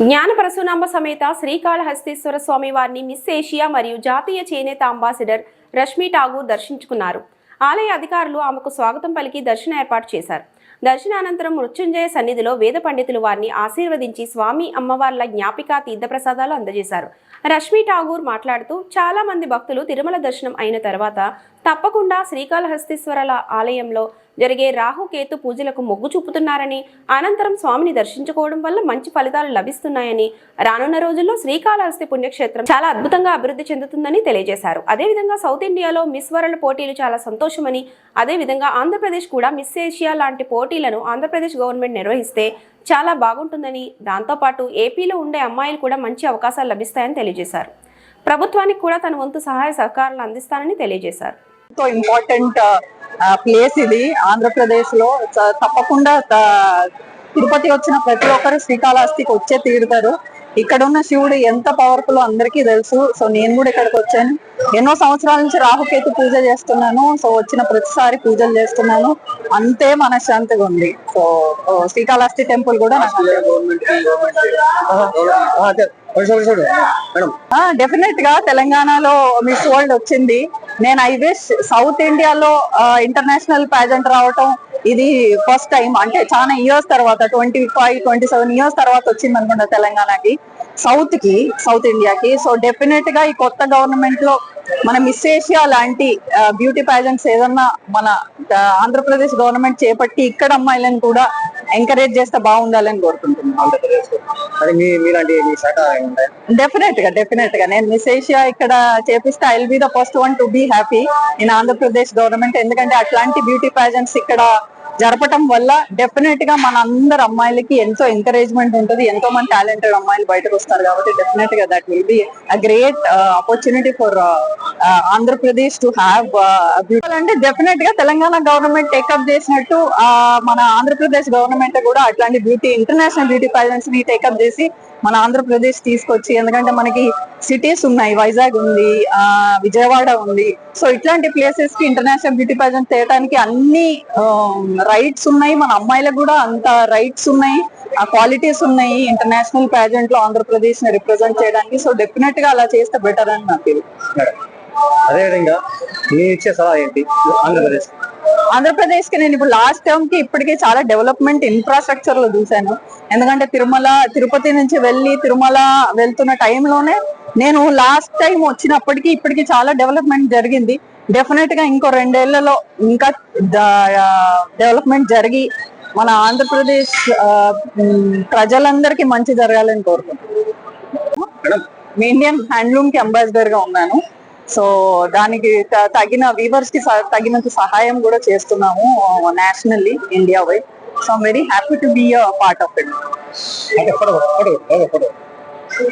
జ్ఞానపరశునాంబ సమేత శ్రీకాళహస్తీశ్వర స్వామి వారిని miss Asia మరియు జాతీయ చేనేత అంబాసిడర్ రష్మి ఠాగూర్ దర్శించుకున్నారు. ఆలయ అధికారులు ఆమెకు స్వాగతం పలికి దర్శన ఏర్పాటు చేశారు. దర్శనానంతరం మృత్యుంజయ సన్నిధిలో వేద పండితులు వారిని ఆశీర్వదించి స్వామి అమ్మవార్ల జ్ఞాపిక తీర్థప్రసాదాలు అందజేశారు. రష్మి ఠాగూర్ మాట్లాడుతూ చాలా మంది భక్తులు తిరుమల దర్శనం అయిన తర్వాత తప్పకుండా శ్రీకాళహస్తీశ్వర ఆలయంలో జరిగే రాహుకేతు పూజలకు మొగ్గు చూపుతున్నారని, అనంతరం స్వామిని దర్శించుకోవడం వల్ల మంచి ఫలితాలు లభిస్తున్నాయని, రానున్న రోజుల్లో శ్రీకాళహస్తి పుణ్యక్షేత్రం చాలా అద్భుతంగా అభివృద్ధి చెందుతుందని తెలియజేశారు. అదేవిధంగా సౌత్ ఇండియాలో మిస్ వరల్డ్ పోటీలు చాలా సంతోషమని, అదేవిధంగా ఆంధ్రప్రదేశ్ కూడా మిస్ ఏషియా లాంటి పోటీలను ఆంధ్రప్రదేశ్ గవర్నమెంట్ నిర్వహిస్తే చాలా బాగుంటుందని, దాంతోపాటు ఏపీలో ఉండే అమ్మాయిలు కూడా మంచి అవకాశాలు లభిస్తాయని తెలియజేశారు. ప్రభుత్వానికి కూడా తన వంతు సహాయ సహకారాలు అందిస్తానని తెలియజేశారు. ఇంపార్టెంట్ ప్లేస్ ఇది ఆంధ్రప్రదేశ్ లో. తప్పకుండా తిరుపతి వచ్చిన ప్రతి ఒక్కరు శ్రీకాళహస్తికి వచ్చే తీరుతారు. ఇక్కడ ఉన్న శివుడు ఎంత పవర్ఫుల్ అందరికీ తెలుసు. సో నేను కూడా ఇక్కడికి వచ్చాను. ఎన్నో సంవత్సరాల నుంచి రాహుకేతు పూజ చేస్తున్నాను. సో వచ్చిన ప్రతిసారి పూజలు చేస్తున్నాను. అంతే మనశ్శాంతిగా ఉంది. సో శ్రీకాళహస్తి టెంపుల్ కూడా డెఫినెట్ గా తెలంగాణలో మిస్ వరల్డ్ వచ్చింది. నేను ఐ విష్ సౌత్ ఇండియాలో ఇంటర్నేషనల్ ప్యాజెంట్ రావటం ఇది ఫస్ట్ టైం. అంటే చాలా ఇయర్స్ తర్వాత 25-27 ఇయర్స్ తర్వాత వచ్చింది అనుకుంటా తెలంగాణకి, సౌత్ ఇండియాకి. సో డెఫినెట్ గా ఈ కొత్త గవర్నమెంట్ లో మన మిస్ ఏషియా లాంటి బ్యూటీ ప్యాజెంట్స్ ఏదన్నా మన ఆంధ్రప్రదేశ్ గవర్నమెంట్ చేపట్టి ఇక్కడ అమ్మాయిలను కూడా ఎంకరేజ్ చేస్తే బాగుండాలని కోరుకుంటున్నాను. డెఫినెట్ గా నేను మిస్ ఏషియా ఇక్కడ చేపిస్తే I will be the first one to be happy in Andhra Pradesh government. ఎందుకంటే అట్లాంటి బ్యూటీ ప్యాజెంట్స్ ఇక్కడ జరపటం వల్ల డెఫినెట్ గా మన అందరు అమ్మాయిలకి ఎంతో ఎంకరేజ్మెంట్ ఉంటుంది. ఎంతో మంది టాలెంటెడ్ అమ్మాయిలు బయటకు వస్తారు కాబట్టి డెఫినెట్ గా that will be a great opportunity for Andhra Pradesh to have beauty. అంటే డెఫినెట్ గా తెలంగాణ గవర్నమెంట్ టేకప్ చేసినట్టు మన ఆంధ్రప్రదేశ్ గవర్నమెంట్ కూడా అట్లాంటి ఇంటర్నేషనల్ బ్యూటీ ప్యాజెంట్స్ ని టేకప్ చేసి మన ఆంధ్రప్రదేశ్ తీసుకొచ్చి, ఎందుకంటే మనకి సిటీస్ ఉన్నాయి, వైజాగ్ ఉంది, విజయవాడ ఉంది. సో ఇట్లాంటి ప్లేసెస్ కి ఇంటర్నేషనల్ బ్యూటీ ప్యాజెంట్ చేయడానికి అన్ని రైట్స్ ఉన్నాయి. మన అమ్మాయిలకు కూడా అంత రైట్స్ ఉన్నాయి, ఆ క్వాలిటీస్ ఉన్నాయి ఇంటర్నేషనల్ ప్యాజెంట్ లో ఆంధ్రప్రదేశ్ ని రిప్రజెంట్ చేయడానికి. సో డెఫినెట్ గా అలా చేస్తే బెటర్ అని నా ఫీల్. అదేవిధంగా ఆంధ్రప్రదేశ్ కి నేను ఇప్పుడు లాస్ట్ టర్మ్ కి ఇప్పటికీ చాలా డెవలప్మెంట్ ఇన్ఫ్రాస్ట్రక్చర్ లో చూశాను. ఎందుకంటే తిరుపతి నుంచి తిరుమల వెళ్తున్న టైంలోనే నేను లాస్ట్ టైం వచ్చినప్పటికీ ఇప్పటికీ చాలా డెవలప్మెంట్ జరిగింది. డెఫినెట్ గా ఇంకో 2 ఏళ్లలో ఇంకా డెవలప్మెంట్ జరిగి మన ఆంధ్రప్రదేశ్ ప్రజలందరికీ మంచి జరగాలని కోరుకుంటున్నాను. ఇండియన్ హ్యాండ్లూమ్ కి అంబాసిడర్ గా ఉన్నాను. సో దానికి తగిన వీవర్స్ కి తగినంత సహాయం కూడా చేస్తున్నాము nationally, India wide. So I'm very happy to be a part of it.